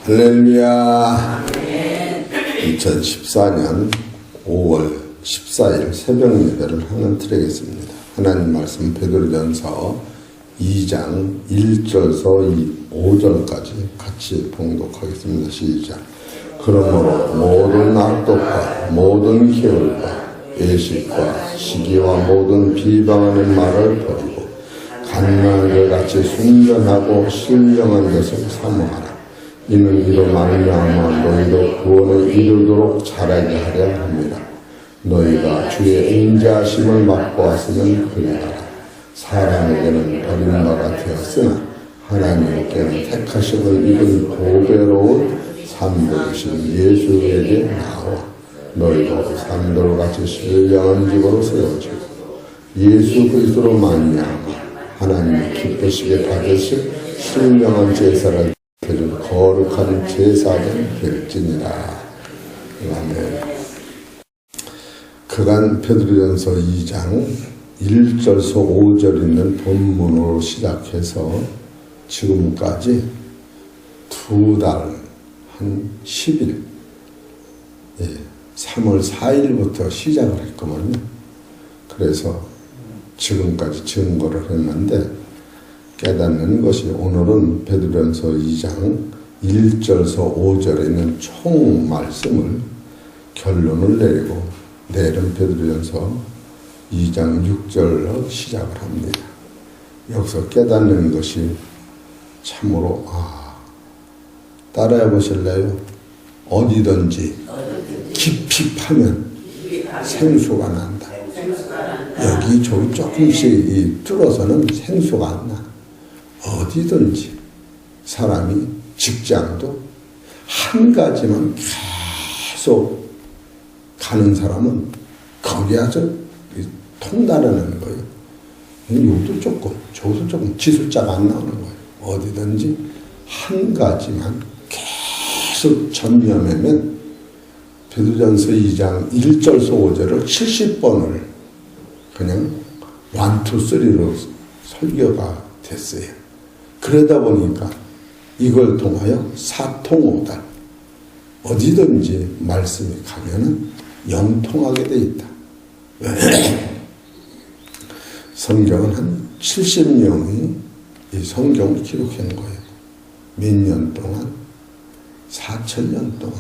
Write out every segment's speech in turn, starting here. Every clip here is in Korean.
할렐루야. 2014년 5월 14일 새벽 예배를 하는 트랙이었습니다. 하나님 말씀 베드로전서 2장 1절서 5절까지 같이 봉독하겠습니다. 시작. 그러므로 모든 악독과 모든 게을과 애식과 시기와 모든 비방하는 말을 버리고 간만을 같이 순전하고 신령한 것을 사모하라. 이는 이로 말미암아 너희도 구원에 이르도록 자라게 하려 합니다. 너희가 주의 인자하심을 맛보았으면 그리하라. 사람에게는 버린 바가 되었으나 하나님께는 택하심을 입은 보배로운 산돌이신 예수에게 나와 너희도 산돌같이 신령한 집으로 세워지고 예수 그리스도로 말미암아 하나님이 기쁘시게 받으실 신령한 제사를 드릴 거룩한 제사장 될지니라. 아멘. 그간 베드로전서 2장 1절서 5절 있는 본문으로 시작해서 지금까지 2달 한 10일 3월 4일부터 시작을 했거든요. 그래서 지금까지 증거를 했는데 깨닫는 것이 오늘은 베드로전서 2장 1절서 5절에 있는 총 말씀을 결론을 내리고 내일은 베드로전서 2장 6절로 시작을 합니다. 여기서 깨닫는 것이 참으로 따라해 보실래요? 어디든지 깊이 파면 생수가 난다. 여기 저기 조금씩 뚫어서는 생수가 안 나. 어디든지 사람이 직장도 한 가지만 계속 가는 사람은 거기 아주 통달하는 거예요. 여기도 조금 저기도 조금 지술자가 안 나오는 거예요. 어디든지 한 가지만 계속 전념하면 베드로전서 2장 1절서 5절을 70번을 그냥 1, 2, 3로 설교가 됐어요. 그러다 보니까 이걸 통하여 사통오달 어디든지 말씀이 가면은 영통하게 돼 있다. 성경은 한 70명이 이 성경을 기록한 거예요. 몇 년 동안? 4,000년 동안.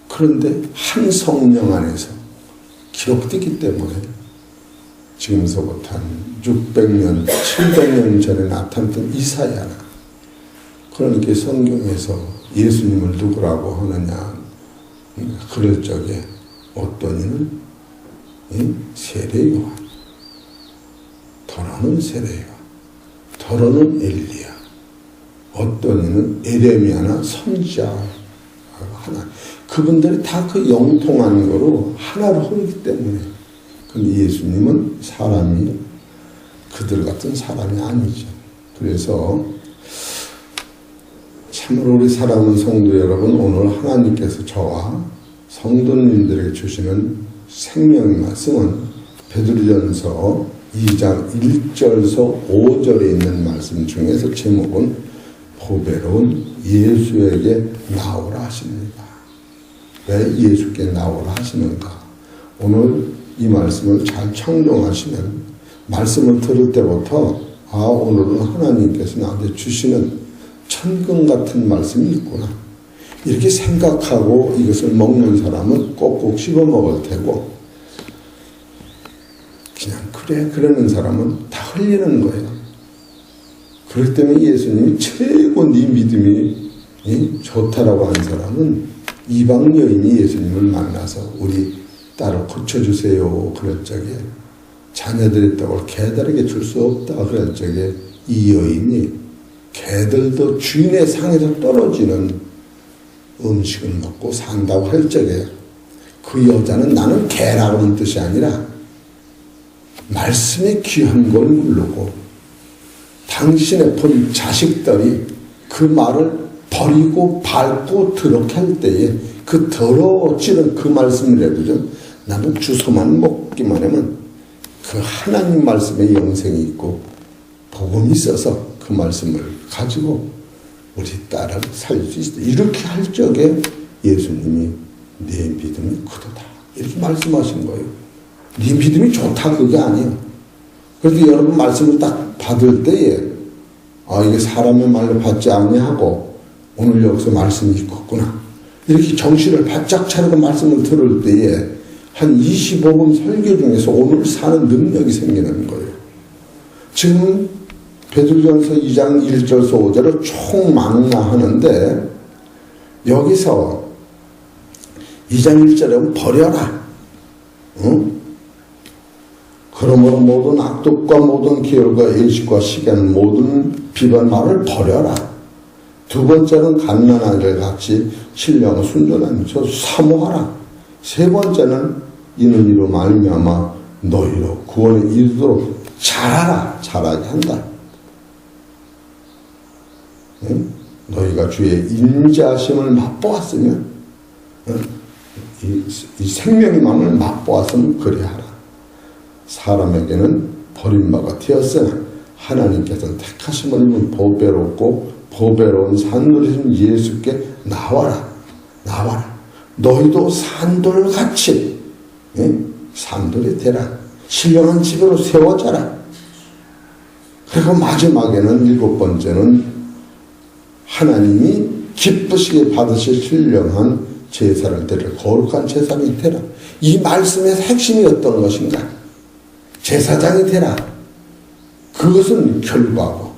그런데 한 성령 안에서 기록되기 때문에 지금서부터 한 600년, 700년 전에 나타났던 이사야나 그러니까 성경에서 예수님을 누구라고 하느냐 그럴 적에 어떤 이는 세례요한, 더러는 세례요한, 더러는 엘리야, 어떤 이는 에레미야나 선지자 하나 그분들이 다 그 영통한 거로 하나로 흐르기 때문에 근데 예수님은 사람이 그들 같은 사람이 아니죠. 그래서 참으로 우리 사랑하는 성도 여러분 오늘 하나님께서 저와 성도님들에게 주시는 생명의 말씀은 베드로전서 2장 1절서 5절에 있는 말씀 중에서 제목은 보배로운 예수에게 나오라 하십니다. 왜 예수께 나오라 하시는가? 오늘 이 말씀을 잘 청종하시면 말씀을 들을 때부터 오늘은 하나님께서 나한테 주시는 천금 같은 말씀이 있구나. 이렇게 생각하고 이것을 먹는 사람은 꼭꼭 씹어 먹을 테고 그냥 그래 그러는 사람은 다 흘리는 거예요. 그렇기 때문에 예수님이 최고 네 믿음이 좋다라고 하는 사람은 이방 여인이 예수님을 만나서 우리 딸을 고쳐주세요 그럴 적에 자녀들이 있다고 개들에게 줄 수 없다 그럴 적에 이 여인이 개들도 주인의 상에서 떨어지는 음식을 먹고 산다고 할 적에 그 여자는 나는 개라고 하는 뜻이 아니라 말씀에 귀한 걸 모르고 당신의 본 자식들이 그 말을 버리고 밟고 더럽게 할 때에 그 더러워지는 그 말씀이라도 나는 주소만 먹기만 하면 그 하나님 말씀에 영생이 있고 복음이 있어서 그 말씀을 가지고 우리 딸을 살릴 수 있다. 이렇게 할 적에 예수님이 내 믿음이 크도다. 이렇게 말씀하신 거예요. 네 믿음이 좋다 그게 아니에요. 그래서 여러분 말씀을 딱 받을 때에 이게 사람의 말로 받지 아니하고 오늘 여기서 말씀이 있겠구나. 이렇게 정신을 바짝 차리고 말씀을 들을 때에 한 25번 설교 중에서 오늘 사는 능력이 생기는 거예요. 지금 베드로전서 2장 1절에서 5절을 총망라하는데 여기서 2장 1절에 보면 버려라. 응? 그러므로 모든 악독과 모든 기열과 일식과 시기하는 모든 비방 말을 버려라. 두 번째는 갓난아이 를 같이 신령한 순전한 저 사모하라. 세 번째는 이는 이로 말미암아 너희로 구원에 이르도록 잘하라. 잘하게 한다. 응? 너희가 주의 인자하심을 맛보았으면 이 생명의 마음을 맛보았으면 그리하라. 사람에게는 버림바가 되었으나 하나님께서는 택하심을 입은 보배롭고 보배로운 산돌이신 예수께 나와라. 나와라. 너희도 산돌같이 산돌이 되라. 신령한 집으로 세워져라. 그리고 마지막에는 일곱 번째는 하나님이 기쁘시게 받으실 신령한 제사를 드릴 거룩한 제사장이 되라. 이 말씀의 핵심이 어떤 것인가? 제사장이 되라. 그것은 결과고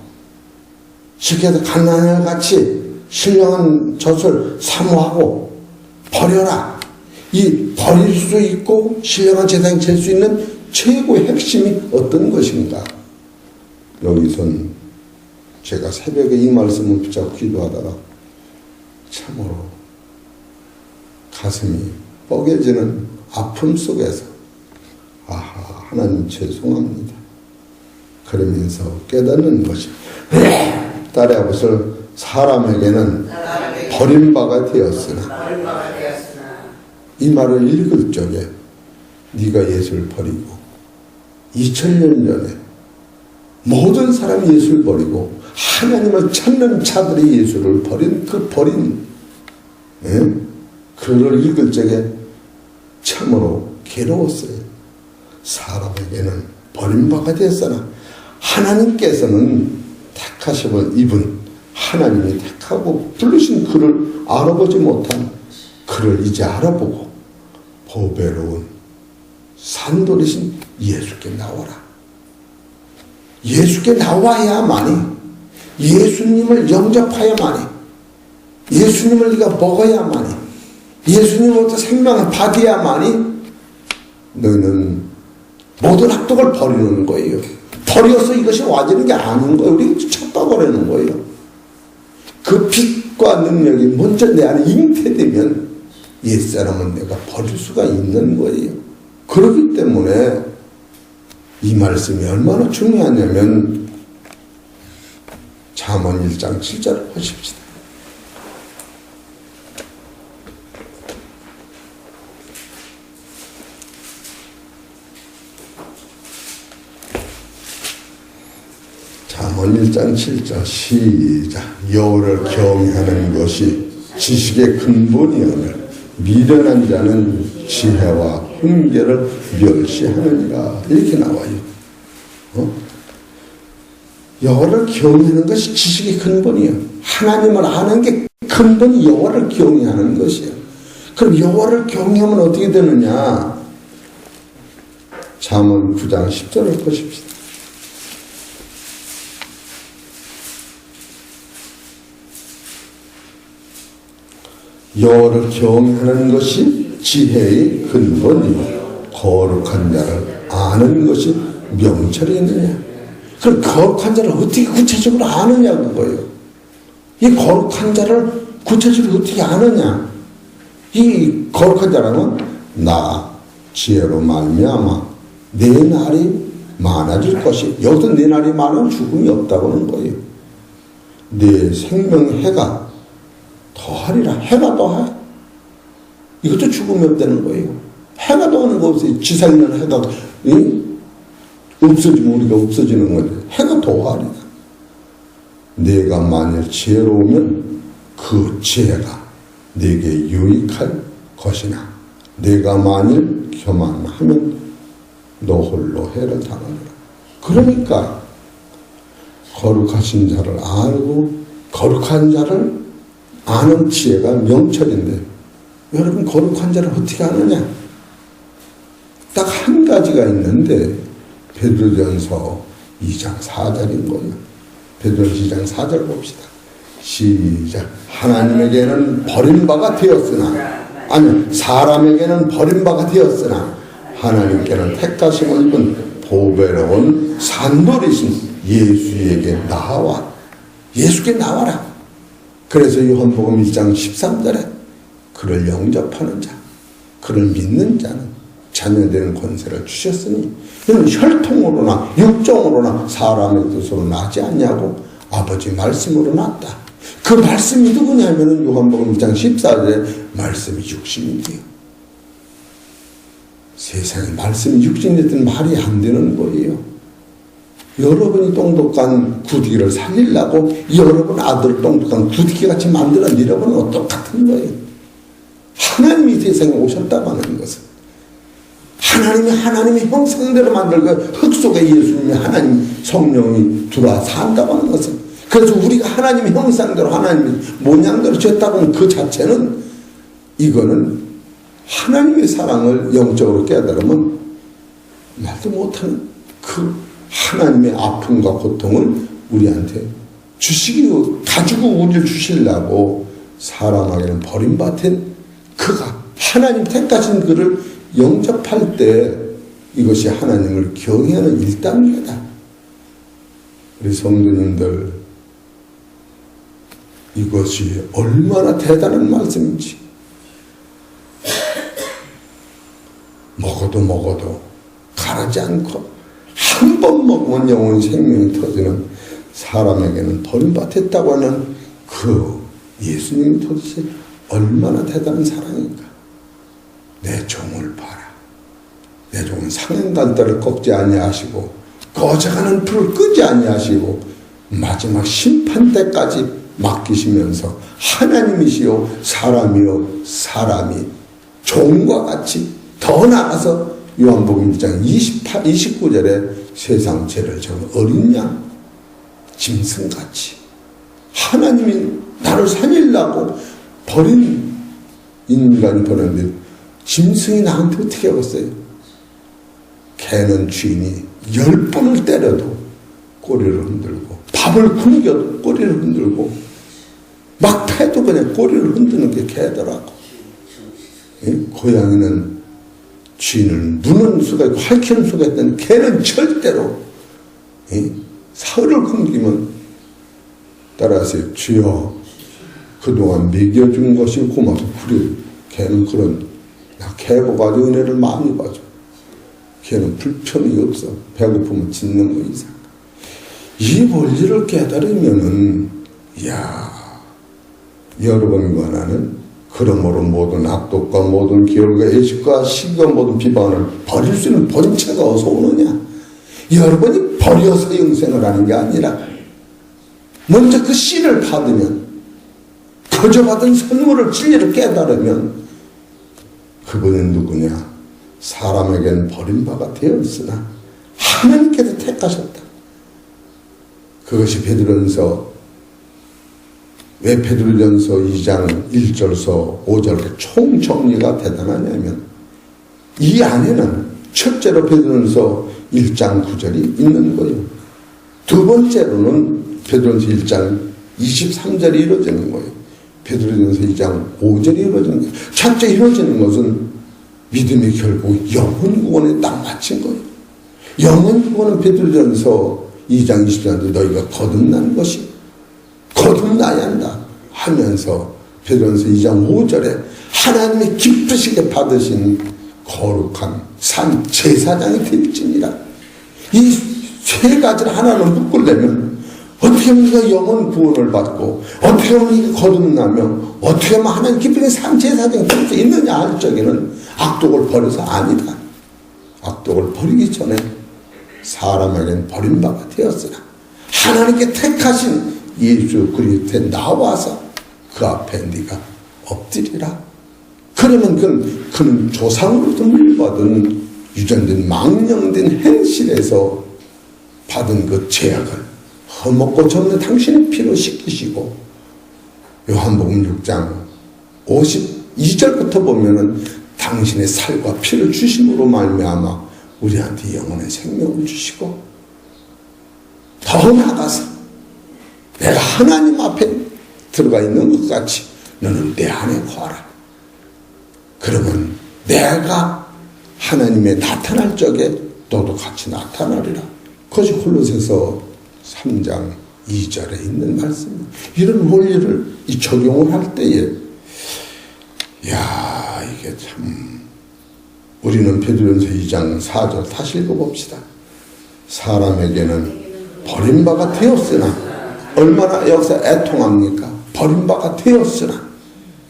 쉽게 해서 갓난아이 같이 신령한 젖을 사모하고 버려라. 이 버릴 수 있고 신령한 제사장이 될 수 있는 최고의 핵심이 어떤 것인가? 여기선 제가 새벽에 이 말씀을 붙잡고 기도하다가 참으로 가슴이 뻐개지는 아픔 속에서 하나님 죄송합니다. 그러면서 깨닫는 것이 딸의 아버지를 사람에게는 버림바가 되었으나 이 말을 읽을 적에 네가 예수를 버리고 2000년 전에 모든 사람이 예수를 버리고 하나님을 찾는 자들이 예수를 버린 그를 읽을 적에 참으로 괴로웠어요. 사람에게는 버림바가 되었으나 하나님께서는 택하심을 입은 하나님이 택하고 부르신 그를 알아보지 못한 그를 이제 알아보고 보배로운 산돌이신 예수께 나오라. 예수께 나와야만이 예수님을 영접하야만이 예수님을 네가 먹어야만이 예수님으로부터 생명을 받아야만이 너희는 모든 악독을 버리는 거예요. 버려서 이것이 와지는 게 아닌 거예요. 우리 쳤다버리는 거예요. 그 빛과 능력이 먼저 내 안에 잉태되면 옛사람은 내가 버릴 수가 있는 거예요. 그렇기 때문에 이 말씀이 얼마나 중요하냐면 잠언 1장 7절을 보십시다. 잠언 1장 7절 시작. 여호와를 경외하는 것이 지식의 근본이오늘 미련한 자는 지혜와 훈계를 멸시하느니라. 이렇게 나와요. 여호와를 경외하는 것이 지식의 근본이에요. 하나님을 아는 게 근본이 여호와를 경외하는 것이에요. 그럼 여호와를 경외하면 어떻게 되느냐? 잠언 9장 10절을 보십시다. 여호와를 경외하는 것이 지혜의 근본이요 거룩한 자를 아는 것이 명철이 있느냐. 그럼 거룩한 자를 어떻게 구체적으로 아느냐 그거예요. 이 거룩한 자를 구체적으로 어떻게 아느냐. 이 거룩한 자라는 나 지혜로 말미암아 내 날이 많아질 것이. 여기서 내 날이 많으면 죽음이 없다고 하는 거예요. 내 생명 해가 더하리라. 해가 더해. 이것도 죽음이 없다는 거예요. 해가 더하는 거 없어요. 지살리는 해가 없어지면 우리가 없어지는 건데 해가 더하리라. 내가 만일 지혜로우면 그 지혜가 내게 유익할 것이나 내가 만일 교만하면 너 홀로 해를 당하리라. 그러니까 거룩하신 자를 알고 거룩한 자를 아는 지혜가 명철인데, 여러분 거룩한 자를 어떻게 아느냐? 딱 한 가지가 있는데 베드로전서 2장 4절인 거예요. 베드로전서 2장 4절 봅시다. 시작. 하나님에게는 버림바가 되었으나, 아니 사람에게는 버림바가 되었으나 하나님께는 택하심을 입은 보배로운 산돌이신 예수에게 나와, 예수께 나와라. 그래서 요한복음 1장 13절에 그를 영접하는 자, 그를 믿는 자는 자녀되는 권세를 주셨으니 이는 혈통으로나 육정으로나 사람의 뜻으로 나지 않냐고 아버지 말씀으로 났다. 그 말씀이 누구냐면은 요한복음 1장 14절에 말씀이 육신이 돼요. 세상에 말씀이 육신이 됐든 말이 안 되는 거예요. 여러분이 똑똑한 구디기를 살리려고 여러분 아들을 똑똑한 구디기같이 만드는 여러분은 똑같은 거예요. 하나님이 세상에 오셨다고 하는 것은 하나님의 형상대로 만들고 흙 속에 예수님이 하나님 성령이 들어와 산다고 하는 것은, 그래서 우리가 하나님의 형상대로 하나님의 모양대로 지었다고 하는 그 자체는, 이거는 하나님의 사랑을 영적으로 깨달으면 말도 못하는 그 하나님의 아픔과 고통을 우리한테 주시기로 가지고 우리를 주시려고 사람에게는 버림받은 그가 하나님 택하신 그를 영접할 때 이것이 하나님을 경외하는 1단계다. 우리 성도님들, 이것이 얼마나 대단한 말씀인지. 먹어도 가라지 않고 한 번 먹으면 영원히 생명이 터지는 사람에게는 버림받았다고 하는 그 예수님이 도대체 얼마나 대단한 사랑인가. 내 종을 봐라. 내 종은 상행간다를 꺾지 아니하시고 꺼져가는 불을 끄지 아니하시고 마지막 심판 때까지 맡기시면서 하나님이시요 사람이요 사람이 종과 같이, 더 나아가서 요한복음 1장 29절에 세상 죄를 져는 어린 양, 짐승같이 하나님이 나를 살리려고 버린 인간이 버렸는데 짐승이 나한테 어떻게 하겠어요? 개는 주인이 10번을 때려도 꼬리를 흔들고, 밥을 굶겨도 꼬리를 흔들고, 막 패도 그냥 꼬리를 흔드는 게 개더라고. 예? 고양이는 주인을 무는 수가 있고 할퀴는 수가 있던, 개는 절대로 사흘을 굶기면 따라하세요. 주여 그동안 먹여준 것이 고마워서. 그래, 개는 그런, 개보가 은혜를 많이 봐줘. 개는 불편이 없어. 배고프면 짖는 거 이상. 이 원리를 깨달으면은, 여러분과 나는 그러므로 모든 악독과 모든 기울과 애식과 시기와 모든 비방을 버릴 수 있는 본체가 어디서 오느냐? 여러분이 버려서 영생을 하는 게 아니라 먼저 그 씨를 받으면, 거저 받은 선물을 진리를 깨달으면, 그분은 누구냐? 사람에게는 버림바가 되었으나 하나님께서 택하셨다. 그것이 베드로전서, 왜 베드로전서 2장 1절서 5절 총정리가 대단하냐면, 이 안에는 첫째로 베드로전서 1장 9절이 있는 거예요. 두 번째로는 베드로전서 1장 23절이 이루어지는 거예요. 베드로전서 2장 5절이 이루어지는 거예요. 첫째 이루어지는 것은 믿음이 결국 영혼 구원에 딱 맞춘 거예요. 영혼 구원은 베드로전서 2장 23절에 너희가 거듭난 것이 거듭나야 한다 하면서 베드로전서 2장 5절에 하나님의 기쁘시게 받으신 거룩한 산 제사장이 될지니라. 이 세 가지를 하나로 묶으려면 어떻게 하면 네가 영혼 구원을 받고, 어떻게 하면 네가 거듭나며, 어떻게 하면 하나님 기쁘게 산 제사장이 될 수 있느냐 할 적에는 악독을 버려서 아니다. 악독을 버리기 전에 사람에게는 버림바가 되었으나 하나님께 택하신 예수 그리스도에 나와서 그 앞에 네가 엎드리라. 그러면 그는 조상으로부터 물받은 유전된 망령된 행실에서 받은 그 죄악을 허먹고 졌는 당신의 피로 씻기시고, 요한복음 6장 52절부터 보면은 당신의 살과 피를 주심으로 말미암아 우리한테 영원의 생명을 주시고, 더 나아가서 내가 하나님 앞에 들어가 있는 것 같이 너는 내 안에 거하라. 그러면 내가 하나님의 나타날 적에 너도 같이 나타나리라. 그것이 골로새서 3장 2절에 있는 말씀입니다. 이런 원리를 적용을 할 때에, 야, 이게 참, 우리는 베드로전서 2장 4절 다시 읽어봅시다. 사람에게는 버림바가 되었으나, 얼마나 여기서 애통합니까? 버림바가 되었으나,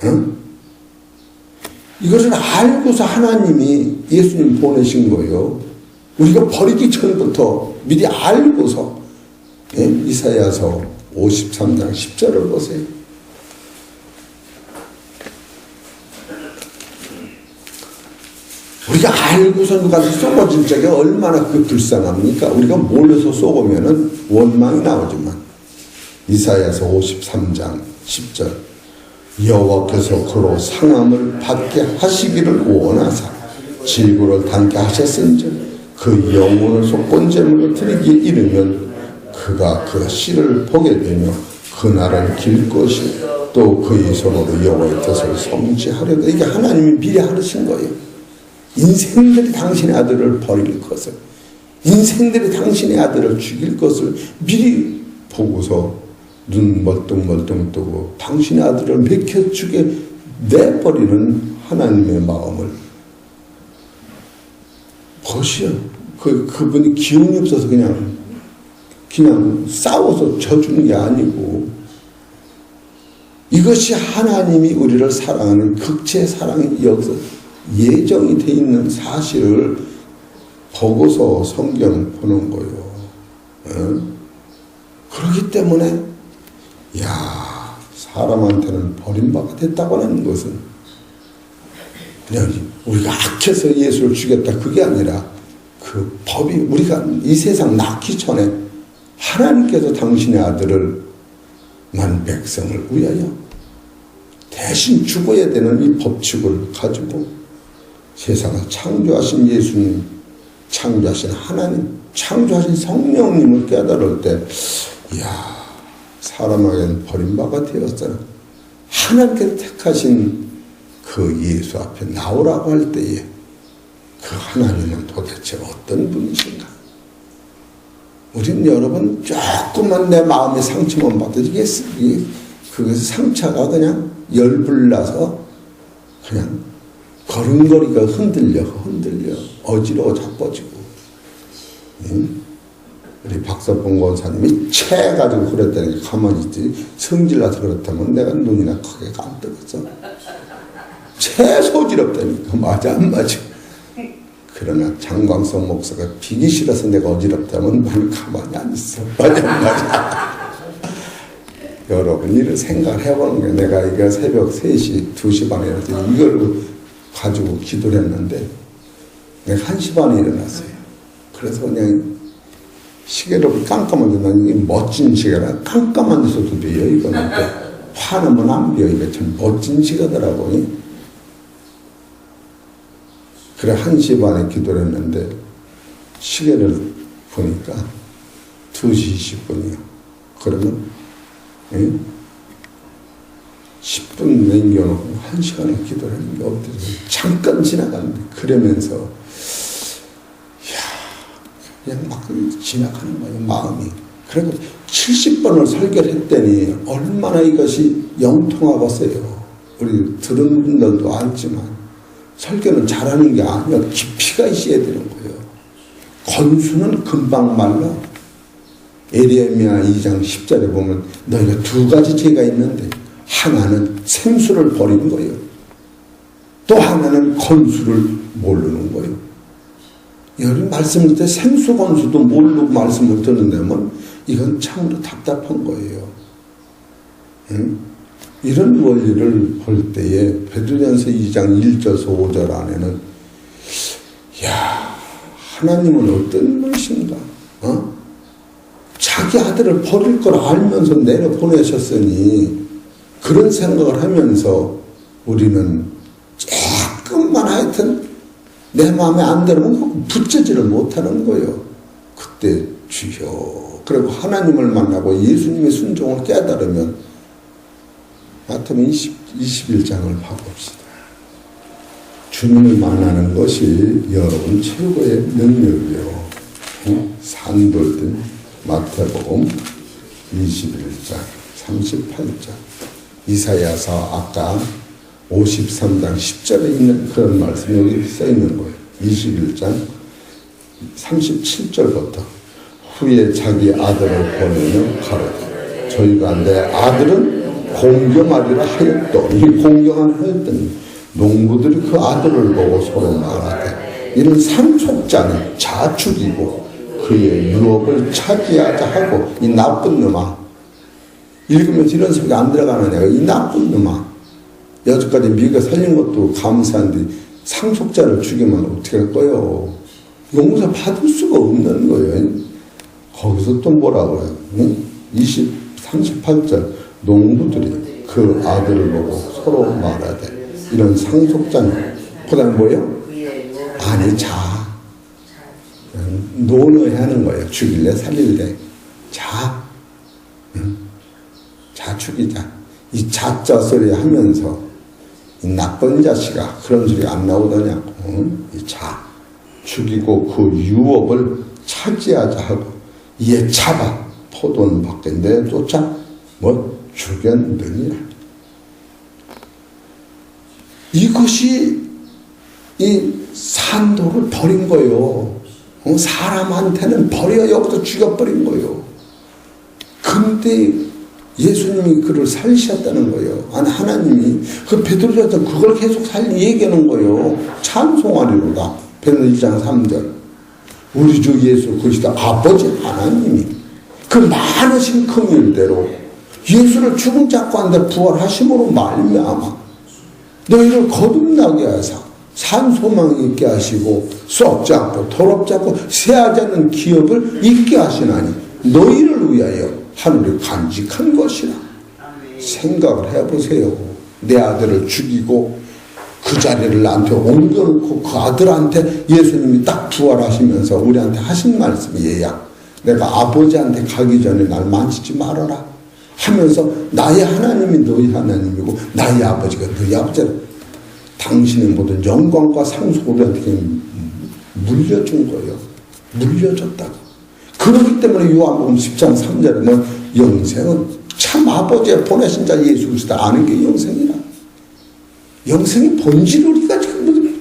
응? 이것을 알고서 하나님이 예수님 보내신 거예요. 우리가 버리기 전부터 미리 알고서, 예? 이사야서 53장 10절을 보세요. 우리가 알고서 누구한테 쏘고질 적에 얼마나 불쌍합니까? 우리가 몰라서 쏘고면은 원망이 나오지만, 이사야서 53장 10절, 여호와께서 그로 상함을 받게 하시기를 원하사 질고를 담게 하셨은즉 그 영혼을 속건제물로 드리기에 이르면 그가 그 씨를 보게 되며 그날은 길 것이 또 그의 손으로 여호와의 뜻을 성취하려다. 이게 하나님이 미리 하신 거예요. 인생들이 당신의 아들을 버릴 것을, 인생들이 당신의 아들을 죽일 것을 미리 보고서 눈 멀뚱멀뚱 뜨고 당신의 아들을 맥혀 죽게 내버리는 하나님의 마음을 보시오. 그분이 기운이 없어서 그냥 싸워서 져주는 게 아니고, 이것이 하나님이 우리를 사랑하는 극치의 사랑이 여기서 예정이 돼 있는 사실을 보고서 성경을 보는 거예요. 그렇기 때문에, 야, 사람한테는 버림받아 됐다고 하는 것은 그냥 우리가 악해서 예수를 죽였다, 그게 아니라 그 법이, 우리가 이 세상 낳기 전에 하나님께서 당신의 아들을 만 백성을 위하여 대신 죽어야 되는 이 법칙을 가지고 세상을 창조하신 예수님, 창조하신 하나님, 창조하신 성령님을 깨달을 때, 이야, 사람에게는 버림받아 되었잖아. 하나님께서 택하신 그 예수 앞에 나오라고 할 때에 그 하나님은 도대체 어떤 분이신가? 우린 여러분 조금만 내 마음에 상처만 받아도 그 상처가 그냥 열불나서 그냥 걸음걸이가 흔들려 어지러워 자빠지고, 우리 박서봉 권사님이 체해가지고 그랬다니까 가만히 있지, 성질나서 그렇다면 내가 눈이나 크게 안 뜨겠어. 체 소지럽다니까. 맞아 안 맞아? 그러나 장광석 목사가 비기 싫어서 내가 어지럽다면 나는 가만히 안 있어. 맞아 안 맞아? 여러분 이런 생각을 해보는 거예요. 내가 이거 새벽 3시 2시 반에 이걸 가지고 기도를 했는데 내가 1시 반에 일어났어요. 그래서 그냥 시계를 깜깜한데, 난 멋진 시계라 깜깜한 데서도 돼요. 이거는 화나면 안 돼요. 이거 참 멋진 시계더라고요. 그래 1시 반에 기도를 했는데 시계를 보니까 2시 20분이요. 그러면 10분 남겨놓고 1시간을 기도를 하는 게 어때요? 잠깐 지나가는데, 그러면서 그냥 막 지나가는 거예요, 마음이. 그리고 70번을 설교를 했더니 얼마나 이것이 영통하겠어요. 우리 들은 분들도 알지만 설교는 잘하는 게 아니라 깊이가 있어야 되는 거예요. 건수는 금방 말라. 에레미야 2장 10절에 보면 너희가 2가지 죄가 있는데, 하나는 생수를 버리는 거예요. 또 하나는 건수를 모르는 거예요. 여러분 말씀을 때 생수 건수도 모르고 말씀을 듣는다면 이건 참으로 답답한 거예요. 이런 원리를 볼 때에 베드로전서 2장 1절에서 5절 안에는 야, 하나님은 어떤 분이신가? 자기 아들을 버릴 걸 알면서 내려보내셨으니 그런 생각을 하면서 우리는 조금만 하여튼 내 마음에 안 들으면 붙잡지를 못하는 거예요. 그때 주여. 그리고 하나님을 만나고 예수님의 순종을 깨달으면 마태복음 21장을 봐봅시다. 주님을 만나는 것이 여러분 최고의 능력이에요. 산돌든 마태복음 21장 38절 이사야서 아까 53장 10절에 있는 그런 말씀이 여기 써있는 거예요. 21장 37절부터 후에 자기 아들을 보내는 가로되 저희가 내 아들은 공경하리라 하였도 이 공경을 하였더니 농부들이 그 아들을 보고 서로 말하되 이는 상속자는 자축이고 그의 유업을 차지하자 하고 이 나쁜 놈아 읽으면서 이런 소리가 안 들어가느냐 이 나쁜 놈아 여태까지 미가 살린 것도 감사한데 상속자를 죽이면 어떻게 할 거예요? 용서 받을 수가 없는 거예요. 거기서 또 뭐라고 해요? 38절 농부들이 그 아들을 보고 서로 말하되 이런 상속자는 그 다음에 뭐예요? 아니 논어야 하는 거예요. 죽일래 살릴래 자 죽이자 이 자자 소리 하면서 이 나쁜 자식아 그런 소리 안 나오더냐고 이 자 죽이고 그 유업을 차지하자 하고 이에 잡아 포도는 밖에 내쫓아 죽였느니라. 이것이 이 산도를 버린 거예요. 사람한테는 버려 여기서 죽여버린 거예요. 근데 예수님이 그를 살리셨다는 거예요. 아니 하나님이 그 베드로전서 그걸 계속 얘기하는 거예요. 찬송하리로다. 베드로 1장 3절 우리 주 예수 그리스도 아버지 하나님이 그 많으신 긍휼대로 예수를 죽음 잡고 한데 부활하심으로 말미암아 너희를 거듭나게 하사 산 소망이 있게 하시고 썩지 않고 더럽지 않고 새하지 않는 기업을 있게 하시나니 너희를 위하여 하늘이 간직한 것이라. 생각을 해보세요. 내 아들을 죽이고 그 자리를 나한테 옮겨놓고 그 아들한테 예수님이 딱 부활하시면서 우리한테 하신 말씀이 얘야. 내가 아버지한테 가기 전에 날 만지지 말아라 하면서 나의 하나님이 너희 하나님이고 나의 아버지가 너희 아버지라. 당신의 모든 영광과 상속을 우리한테 물려준 거예요. 물려줬다고. 그렇기 때문에 요한복음 10장 3절에는 영생은 참 아버지의 보내신 자 예수 그리스도 아는 게 영생이라. 영생의 본질을 우리가 지금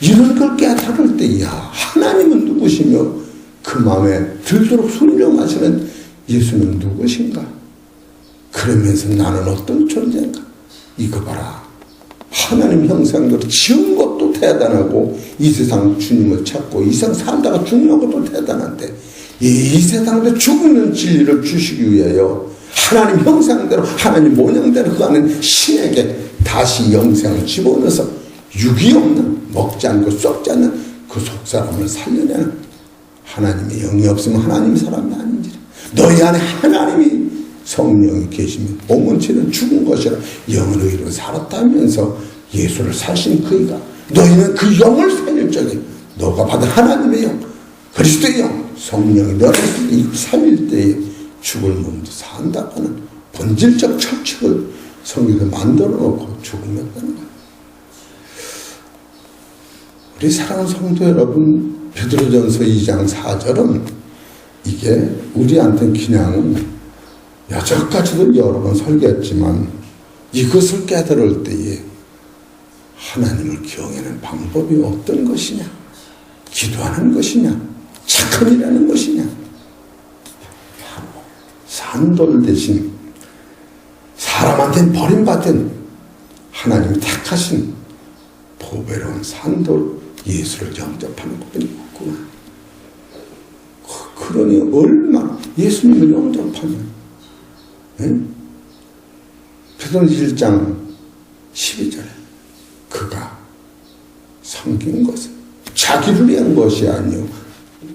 이런 걸 깨달을 때 야 하나님은 누구시며 그 마음에 들도록 순종하시는 예수는 누구신가? 그러면서 나는 어떤 존재인가? 이거 봐라. 하나님 형상대로 지은 것도 대단하고 이 세상 주님을 찾고 이 세상 살다가 죽는 것도 대단한데 이 세상에 죽는 진리를 주시기 위하여 하나님 형상대로 하나님 모양대로 그 안에 신에게 다시 영생을 집어넣어서 육이 없는 먹지 않고 썩지 않는 그 속사람을 살려내는 하나님의 영이 없으면 하나님 사람이 아닌지라. 너희 안에 하나님이 성령이 계시면 몸은체는 죽은 것이라 영으로 이루어 살았다면서 예수를 사신 그이가 너희는 그 영을 살릴 적에 너가 받은 하나님의 영 그리스도의 영 성령이 너를 살릴 때에 죽을 몸도 산다고 하는 본질적 철칙을 성경에 만들어 놓고 죽음했다는 거예요. 우리 사랑하는 성도 여러분, 베드로전서 2장 4절은 이게 우리한테는 그냥 여태까지도 여러 번 설계했지만 이것을 깨달을 때에 하나님을 경외하는 방법이 어떤 것이냐, 기도하는 것이냐, 착한 일하는 것이냐, 바로 산돌 대신 사람한테는 버림받은 하나님이 택하신 보배로운 산돌 예수를 영접하는 것뿐이 없구나. 그러니 얼마나 예수님을 영접하면 베드로전서 1장 12절에 그가 섬긴 것은 자기를 위한 것이 아니요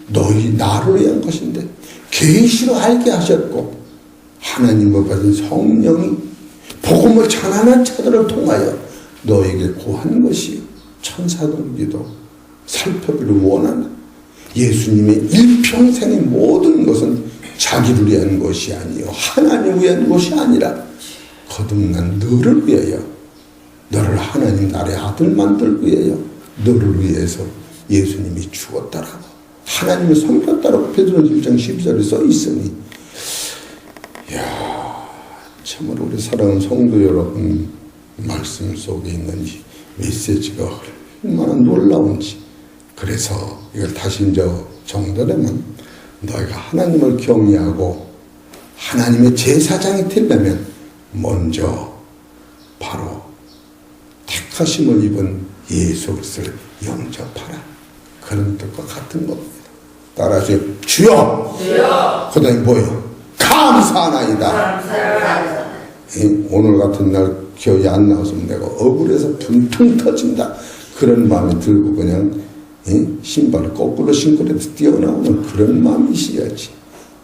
너희 나를 위한 것인데 계시로 알게 하셨고 하나님을 받은 성령이 복음을 전하는 자들을 통하여 너에게 고한 것이요 천사들기도 살펴보기를 원하는 예수님의 일평생의 모든 것은 자기를 위한 것이 아니요 하나님을 위한 것이 아니라 거듭난 너를 위하여 너를 하나님 나라의 아들 만들기 위하여 너를 위해서 예수님이 죽었다라고 하나님을 섬겼다라고 베드로전서 1장 12절에 써 있으니 이야 참으로 우리 사랑하는 성도 여러분 말씀 속에 있는 이 메시지가 얼마나 놀라운지 그래서 이걸 다시 이제 정리하면 너희가 하나님을 경외하고 하나님의 제사장이 되려면 먼저 바로 택하심을 입은 예수 그리스도를 영접하라. 그런 뜻과 같은 겁니다. 따라하세요. 주여! 주여! 그 다음에 뭐예요? 감사하나이다. 오늘 같은 날 기억이 안 나왔으면 내가 억울해서 분통 터진다. 그런 마음이 들고 그냥 신발을 거꾸로 신고라도 뛰어나오는 그런 마음이 있어야지.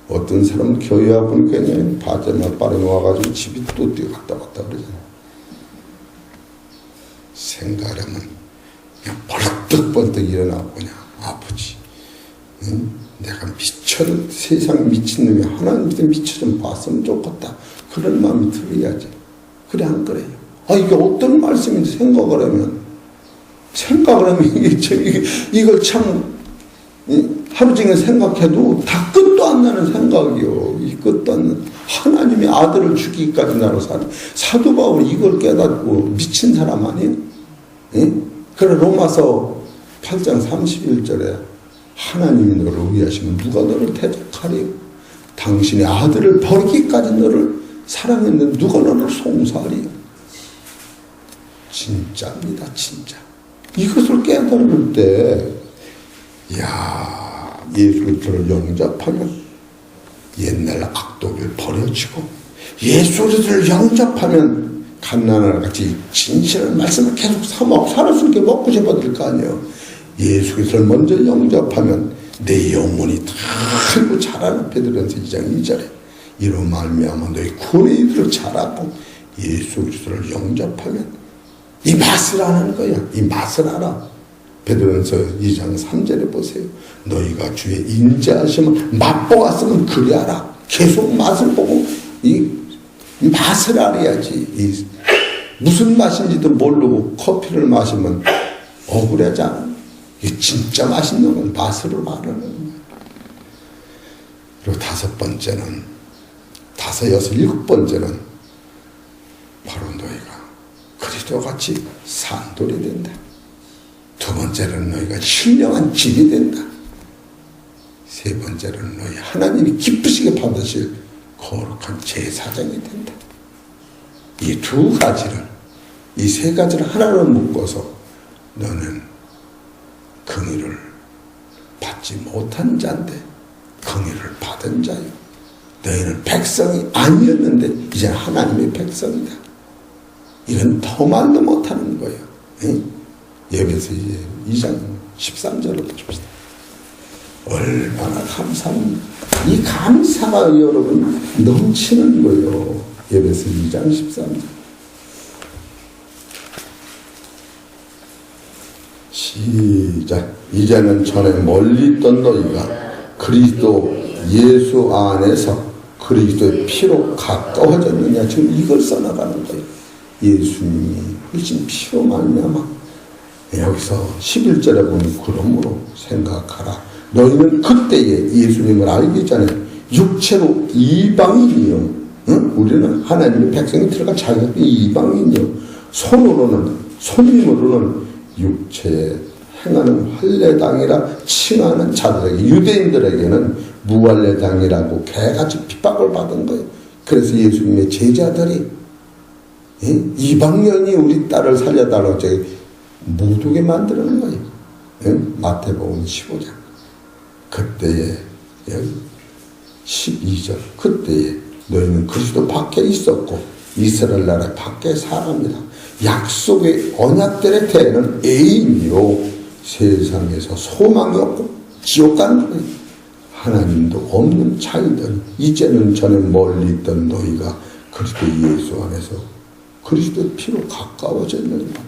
어떤 사람은 교회 와보니까 그냥 바지만 빨아놓아가지고 집에 또 뛰어갔다 왔다 그러잖아요. 생각하면 그냥 벌떡벌떡 일어나고 그냥 아프지. 내가 세상 미친 놈이 하나님한테 미쳐 좀 봤으면 좋겠다. 그런 마음이 들어야지. 그래 안 그래요? 이게 어떤 말씀인지 생각을 하면 이걸 참 하루 종일 생각해도 다 끝도 안 나는 생각이요. 이 끝도 안 나는 하나님의 아들을 주기까지 나로 사는 사도 바울이 이걸 깨닫고 미친 사람 아니에요? 그래 로마서 8장 31절에 하나님이 너를 위하시면 누가 너를 대적하리요? 당신의 아들을 버리기까지 너를 사랑했는데 누가 너를 송사하리요? 진짜입니다. 진짜. 이것을 깨달을 때 예수 그리스도를 영접하면 옛날 악독을 버려지고 예수 그리스도를 영접하면 갓난아랑 같이 진실한 말씀을 계속 살았으니까 먹고 싶어질 거 아니에요. 예수 그리스도를 먼저 영접하면 내 영혼이 달고 자라는 베드로전서 2장 2절에 이로 말미암아 너희 구원에 이르도록 자라고 예수 그리스도를 영접하면 이 맛을 아는 거야. 이 맛을 알아. 베드로전서 2장 3절에 보세요. 너희가 주의 인자하심을 맛보았으면 그리 알아. 계속 맛을 보고 이 맛을 알아야지. 무슨 맛인지도 모르고 커피를 마시면 억울하잖아. 이게 진짜 맛있는 건 맛으로 말하는 거야. 그리고 일곱 번째는 바로 너희가 그리스도같이 산돌이 된다. 두 번째는 너희가 신령한 집이 된다. 세 번째는 너희 하나님이 기쁘시게 받으실 거룩한 제사장이 된다. 이 두 가지를, 이 세 가지를 하나로 묶어서 너는 긍휼을 받지 못한 자인데 긍휼을 받은 자요. 너희는 백성이 아니었는데 이제 하나님의 백성이다. 이건 더 말도 못하는 거예요. 여기서 이제 2장 13절을 보십시다. 얼마나 감사합니다. 이 감사가 여러분 넘치는 거예요. 여기서 2장 13절. 시작. 이제는 전에 멀리 있던 너희가 그리스도 예수 안에서 그리스도의 피로 가까워졌느냐. 지금 이걸 써나가는 거예요. 예수님이 훨씬 피로 말미암아. 여기서 11절에 보면 그러므로 생각하라. 너희는 그때에 예수님을 알기 전에 육체로 이방인이요. 우리는 하나님의 백성이 들어가 자기가 이방인이요. 손님으로는 육체에 행하는 할례당이라 칭하는 자들에게, 유대인들에게는 무할례당이라고 개같이 핍박을 받은 거예요. 그래서 예수님의 제자들이 이방인이 우리 딸을 살려달라고 못 오게 만드는 거예요. 마태복음 15장. 그때에 12절. 그때에 너희는 그리스도 밖에 있었고 이스라엘 나라 밖의 사람이다. 약속의 언약들의 대는 애인이요 세상에서 소망이 없고 지옥 가는 거예요. 하나님도 없는 자이더니 이제는 전에 멀리 있던 너희가 그리스도 예수 안에서 그리스도 피로 가까워졌느니라.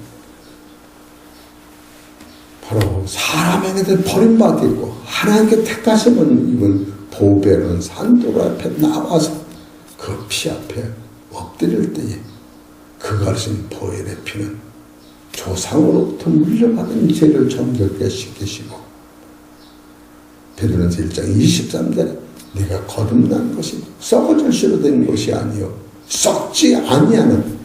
바로 사람에게 버림받고 하나님께 택하심을 입은 보배로운 산돌 앞에 나와서 그 피 앞에 엎드릴 때에 그가 하신 보혈의 피는 조상으로부터 물려받은 죄를 정결케 씻기시고 베드로전서 1장 23절에 내가 거듭난 것이 썩어질 수로 된 것이 아니요 썩지 아니하는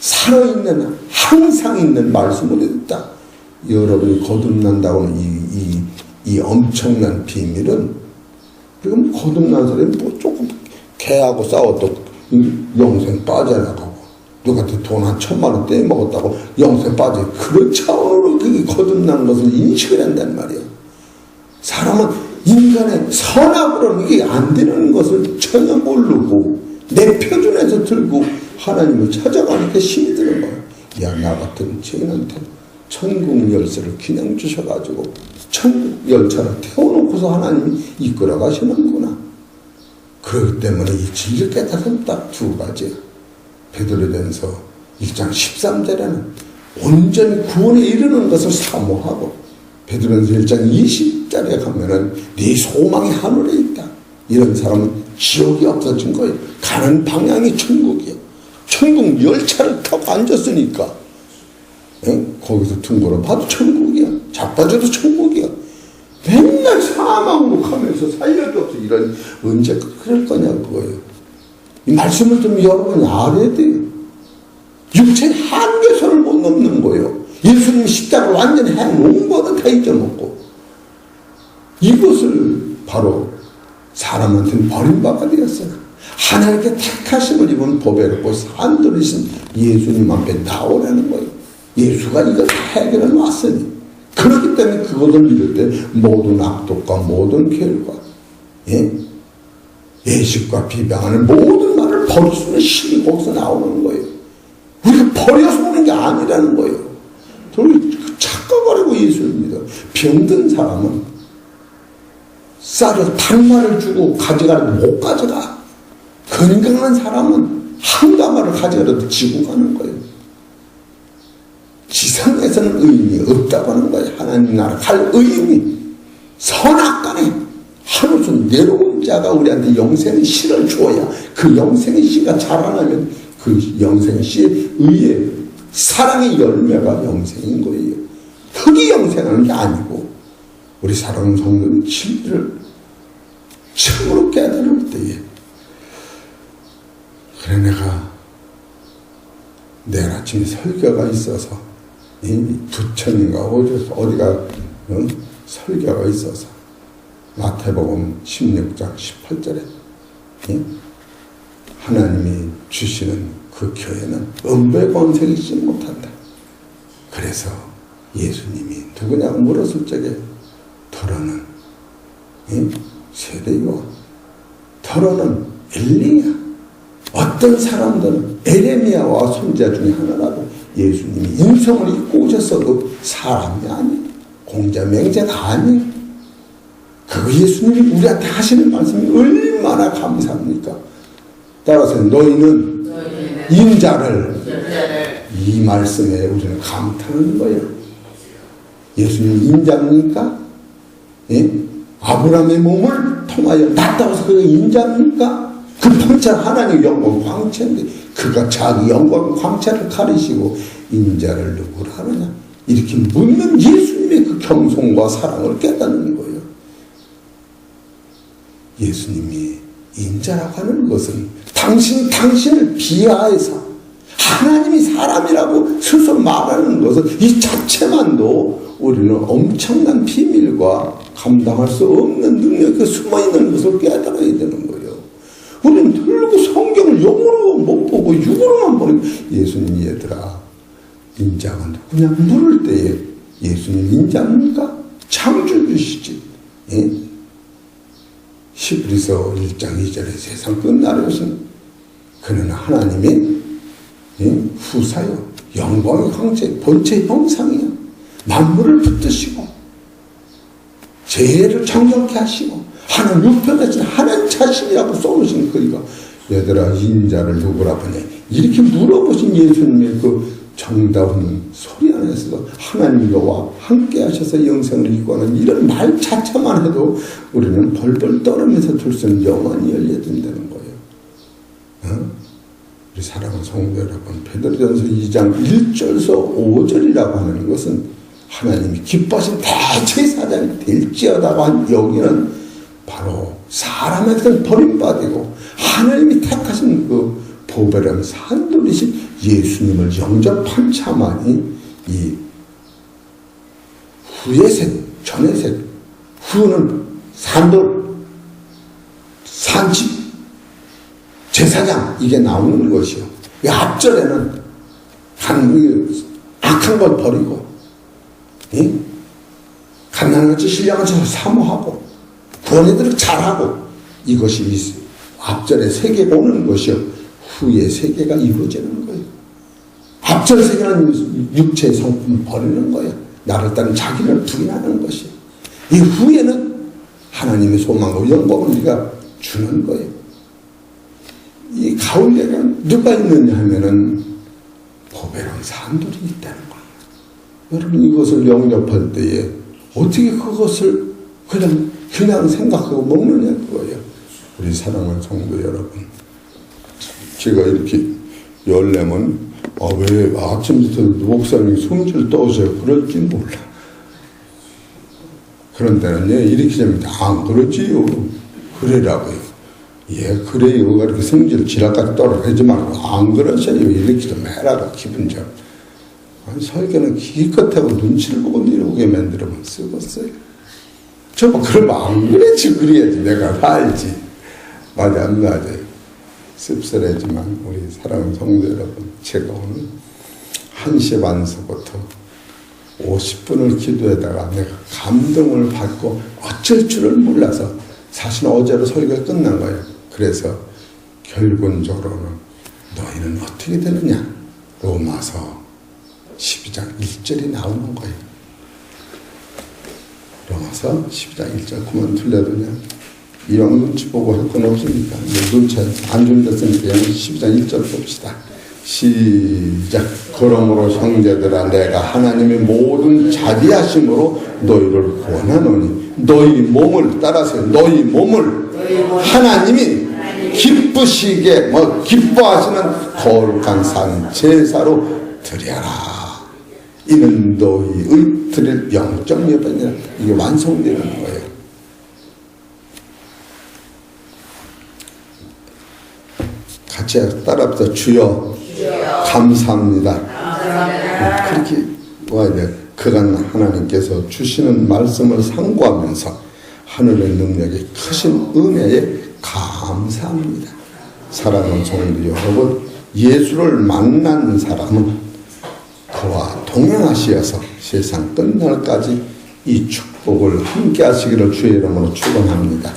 살아있는 항상 있는 말씀을 듣다. 여러분이 거듭난다고는 이 엄청난 비밀은 지금 거듭난 사람이 뭐 조금 개하고 싸웠도 영생 빠져나가고 누구한테 돈 한 1,000만 원 떼먹었다고 영생 빠져 그런 차원으로 그게 거듭난 것을 인식을 한단 말이야. 사람은 인간의 선악으로는 이게 안 되는 것을 전혀 모르고 내 표준에서 들고 하나님을 찾아가니까 힘이 드는 거야. 야, 나 같은 죄인한테 천국 열쇠를 그냥 주셔가지고 천국 열차를 태워놓고서 하나님이 이끌어 가시는구나. 그렇기 때문에 이 진리를 깨달은 딱 두 가지야. 베드로전서 1장 13절에는 온전히 구원에 이르는 것을 사모하고 베드로전서 1장 20절에 가면은 네 소망이 하늘에 있다. 이런 사람은 지옥이 없어진 거예요. 가는 방향이 천국이야. 천국 열차를 타고 앉았으니까 거기서 둥그러 봐도 천국이야. 자빠져도 천국이야. 맨날 사망으로 가면서 살려도 없어. 이런 언제 그럴 거냐 그거예요. 이 말씀을 좀 여러분이 알아야 돼요. 육체의 한계선을 못 넘는 거예요. 예수님 십자가를 완전히 해놓은 거는 다 잊어먹고 이것을 바로 사람한테는 버림받아 되었어요. 하나님께 택하심을 입은 보배롭고 산돌이신 예수님 앞에 나오라는 거예요. 예수가 이걸 다 해결해 놨으니 그렇기 때문에 그것을 이룰 때 모든 악독과 모든 결과 예식과 비방하는 모든 말을 버릴 수 있는 힘이 거기서 나오는 거예요. 우리가 버려서 오는 게 아니라는 거예요. 착각하려고 예수를 믿어. 병든 사람은 쌀을 단말을 주고 가져가려도 못 가져가. 건강한 사람은 한 가마를 가져가려도 지고 가는 거예요. 지상에서는 의인이 없다고 하는 거예요. 하나님 나라 갈 의인이 선악간에 하루도 내려온 자가 우리한테 영생의 씨를 주어야 그 영생의 씨가 자라나면 그 영생의 씨에 의해 사랑의 열매가 영생인 거예요. 흙이 영생하는 게 아니고 우리 사랑하는 성도는 진리를 참으로 깨달을 때에 그래 내일 아침에 설교가 있어서 부천인가 어디가 설교가 있어서 마태복음 16장 18절에 하나님이 주시는 그 교회는 음배 권세가 있지 못한다. 그래서 예수님이 누구냐고 물었을 적에 더러는 세례요한, 더러는 엘리야. 어떤 사람들은 에레미야와 선지자 중에 하나라도 예수님이 인성을 입고 오셨어도 사람이 아니에요. 공자 맹자가 아니에요. 그 예수님이 우리한테 하시는 말씀이 얼마나 감사합니까? 따라서 너희는 인자를 이 말씀에 우리는 감탄하는 거예요. 예수님 인자입니까? 아브라함의 몸을 통하여 낳았다고 해서 그가 인자입니까? 그 광채 하나님의 영광 광채인데 그가 자기 영광 광채를 가리시고 인자를 누구라 하느냐 이렇게 묻는 예수님의 그 경송과 사랑을 깨닫는 거예요. 예수님이 인자라고 하는 것은 당신을 비하해서 하나님이 사람이라고 스스로 말하는 것은 이 자체만도 우리는 엄청난 비밀과 감당할 수 없는 능력이 숨어있는 것을 깨달아야 되는 거예요. 우리는 들고 성경을 영어로 못 보고 육어로만 보는 예수님 얘들아 인자가 누구냐 물을 때에 예수님 인자입니까? 창조주시지. 히브리서 1장 2절에 세상 끝날에 오신 그는 하나님의 후사요. 영광의 강체, 본체 형상이요. 만물을 붙드시고 죄를 정결케 하시고 하는 육편에서 하는 자신이라고 쏘으신 그이가 얘들아 인자를 누구라 보냐 이렇게 물어보신 예수님의 그 정다운 소리 안에서 하나님 여호와 함께 하셔서 영생을 이루는 이런 말 자체만 해도 우리는 벌벌 떠르면서 둘 수는 영원히 열려진다는 거예요. 우리 사랑하는 성도 여러분, 베드로전서 2장 1절에서 5절이라고 하는 것은 하나님이 기뻐하신 대제사장이 될지어다고 한 여기는 바로 사람한테는 버림받고 하나님이 택하신 그 보배로운 산돌이신 예수님을 영접한 자만이 이 후의 색, 전의 색, 후는 산돌, 산집, 제사장 이게 나오는 것이요. 이 앞절에는 악한 걸 버리고 가난한 것이 신령한 것을 사모하고 구원이들을 잘하고 이것이 앞절의 세계가 오는 것이요. 후의 세계가 이루어지는 거예요. 앞절 세계는 육체의 성품을 버리는 거예요. 나를 따른 자기를 부인하는 것이에요. 이 후에는 하나님의 소망과 영광을 우리가 주는 거예요. 이 가운데는 누가 있느냐 하면은 보배로운 산돌이 있다는 거예요. 여러분 이것을 영접할 때에 어떻게 그것을 그냥 생각하고 먹느냐 그거예요. 우리 사랑하는 성도 여러분, 제가 이렇게 열려면 왜 아침부터 목사님이 성질 떠오셔요? 그럴지 몰라. 그런 데는 이렇게 됩니다. 안 그러지요. 그래라고요. 그래요. 이렇게 성질 지랄까지 떨어지지 말고 안 그러셔요. 이렇게 좀 해라고 기분 좀. 설교는 기껏하고 눈치를 보고 내려오게 만들어만 쓰겠어요. 저거 그러면 안 그랬지 그래야지 내가 알지. 맞아 안 맞아요. 씁쓸하지만 우리 사랑하는 성도 여러분, 제가 오늘 1시 반서부터 50분을 기도하다가 내가 감동을 받고 어쩔 줄을 몰라서 사실 어제로 설교가 끝난 거예요. 그래서 결론적으로는 너희는 어떻게 되느냐? 로마서 12장 1절이 나오는 거예요. 로마서 12장 1절 그만 틀려도냐? 이왕 눈치 보고 할 건 없으니까 눈치 안 준비했으니까 12장 1절 봅시다. 시작. 그러므로 형제들아 내가 하나님의 모든 자비하심으로 너희를 구원하노니 너희 몸을 따라서 너희 몸을 하나님이 기쁘시게 기뻐하시는 거룩한 산 제사로 드려라. 이는 너희의 드릴 영적 예배니라. 이게 완성되는 거예요. 같이 따라합시다. 주여 감사합니다. 그렇게 와야 돼. 그간 하나님께서 주시는 말씀을 상고하면서 하늘의 능력이 크신 은혜에 감사합니다. 사랑하는 성도 여러분, 예수를 만난 사람은 그와 동행하시어서 세상 끝날까지 이 축복을 함께 하시기를 주의 이름으로 축원합니다.